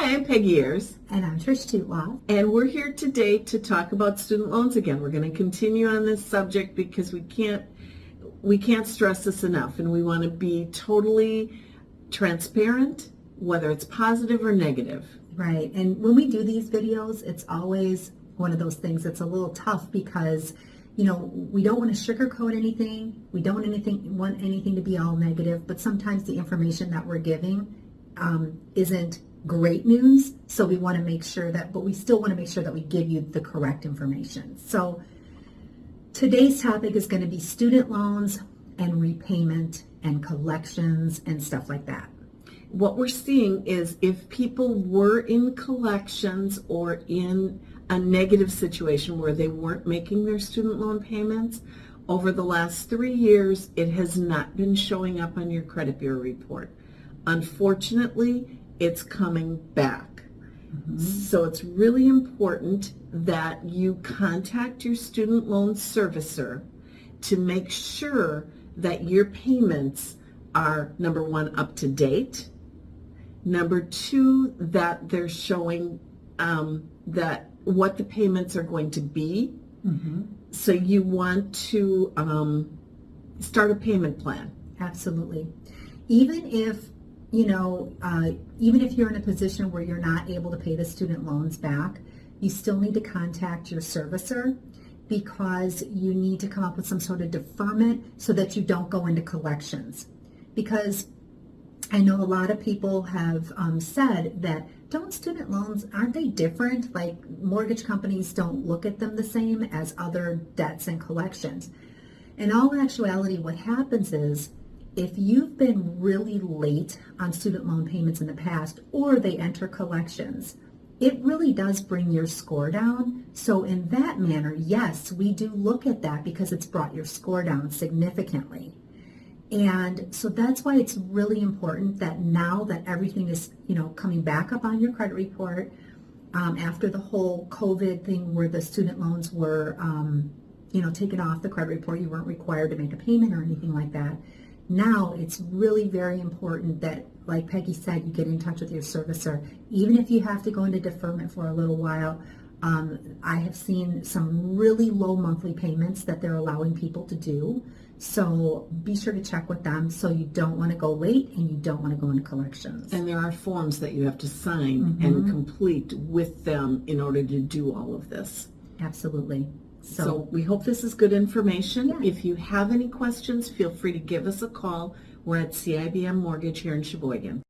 Hi, I'm Peggy Ayers. And I'm Trish Tootlaw. And we're here today to talk about student loans again. We're going to continue on this subject because we can't stress this enough, and we want to be totally transparent, whether it's positive or negative. Right. And when we do these videos, it's always one of those things that's a little tough because, we don't want to sugarcoat anything. We don't want anything to be all negative, but sometimes the information that we're giving isn't great news. So we want to make sure but we still want to make sure that we give you the correct information. So today's topic is going to be student loans and repayment and collections and stuff like that. What we're seeing is if people were in collections or in a negative situation where they weren't making their student loan payments, over the last 3 years, it has not been showing up on your credit bureau report. Unfortunately, it's coming back. Mm-hmm. So it's really important that you contact your student loan servicer to make sure that your payments are, number one, up to date. Number two, that they're showing that what the payments are going to be. Mm-hmm. So you want to start a payment plan. Absolutely. Even if you're in a position where you're not able to pay the student loans back, you still need to contact your servicer because you need to come up with some sort of deferment so that you don't go into collections. Because I know a lot of people have said that, don't student loans, aren't they different? Like mortgage companies don't look at them the same as other debts and collections. In all actuality, what happens is if you've been really late on student loan payments in the past or they enter collections, it really does bring your score down. So in that manner, yes, we do look at that because it's brought your score down significantly. And so that's why it's really important that now that everything is, coming back up on your credit report, after the whole COVID thing where the student loans were, taken off the credit report, you weren't required to make a payment or anything like that. Now it's really very important that, like Peggy said, you get in touch with your servicer. Even if you have to go into deferment for a little while, I have seen some really low monthly payments that they're allowing people to do. So be sure to check with them so you don't want to go late and you don't want to go into collections. And there are forms that you have to sign and complete with them in order to do all of this. Absolutely. So we hope this is good information. Yeah. If you have any questions, feel free to give us a call. We're at CIBM Mortgage here in Sheboygan.